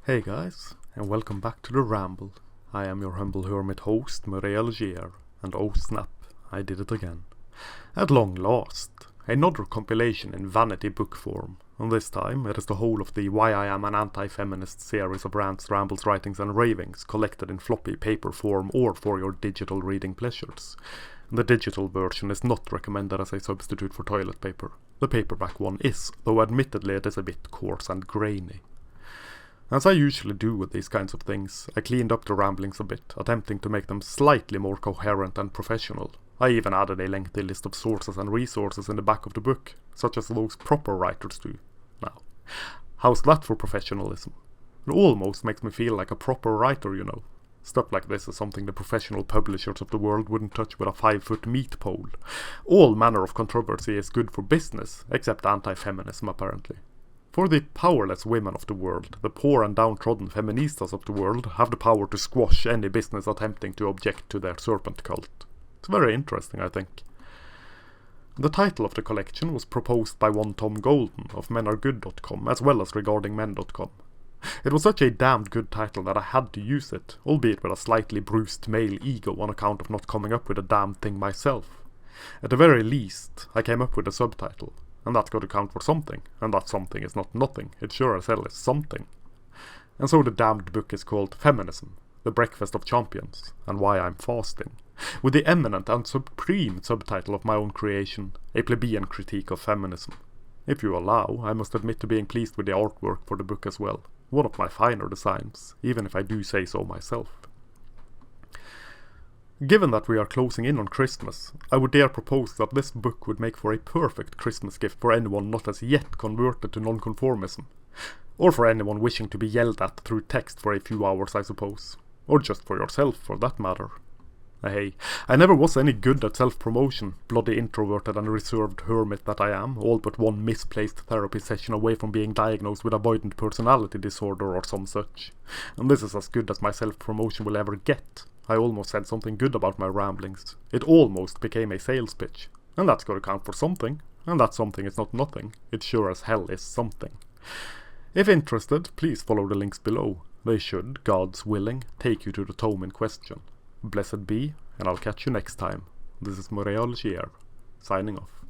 Hey guys, and welcome back to The Ramble. I am your humble hermit host, Murray Algier, and oh snap, I did it again. At long last, another compilation in vanity book form, and this time it is the whole of the Why I Am an Anti-Feminist series of rants, rambles, writings and ravings collected in floppy paper form or for your digital reading pleasures. The digital version is not recommended as a substitute for toilet paper. The paperback one is, though admittedly it is a bit coarse and grainy. As I usually do with these kinds of things, I cleaned up the ramblings a bit, attempting to make them slightly more coherent and professional. I even added a lengthy list of sources and resources in the back of the book, such as those proper writers do. Now, how's that for professionalism? It almost makes me feel like a proper writer, you know. Stuff like this is something the professional publishers of the world wouldn't touch with a 5-foot meat pole. All manner of controversy is good for business, except anti-feminism apparently. For the powerless women of the world, the poor and downtrodden feministas of the world have the power to squash any business attempting to object to their serpent cult. It's very interesting, I think. The title of the collection was proposed by one Tom Golden of menaregood.com as well as regardingmen.com. It was such a damned good title that I had to use it, albeit with a slightly bruised male ego on account of not coming up with a damned thing myself. At the very least, I came up with a subtitle. And that's got to count for something, and that something is not nothing, it sure as hell is something. And so the damned book is called Feminism, the Breakfast of Champions, and Why I'm Fasting, with the eminent and supreme subtitle of my own creation, A Plebeian Critique of Feminism. If you allow, I must admit to being pleased with the artwork for the book as well, one of my finer designs, even if I do say so myself. Given that we are closing in on Christmas, I would dare propose that this book would make for a perfect Christmas gift for anyone not as yet converted to non-conformism. Or for anyone wishing to be yelled at through text for a few hours, I suppose. Or just for yourself, for that matter. Hey, I never was any good at self-promotion, bloody introverted and reserved hermit that I am, all but one misplaced therapy session away from being diagnosed with avoidant personality disorder or some such. And this is as good as my self-promotion will ever get. I almost said something good about my ramblings. It almost became a sales pitch. And that's gotta count for something. And that something is not nothing. It sure as hell is something. If interested, please follow the links below. They should, God's willing, take you to the tome in question. Blessed be, and I'll catch you next time. This is Murray Algier, signing off.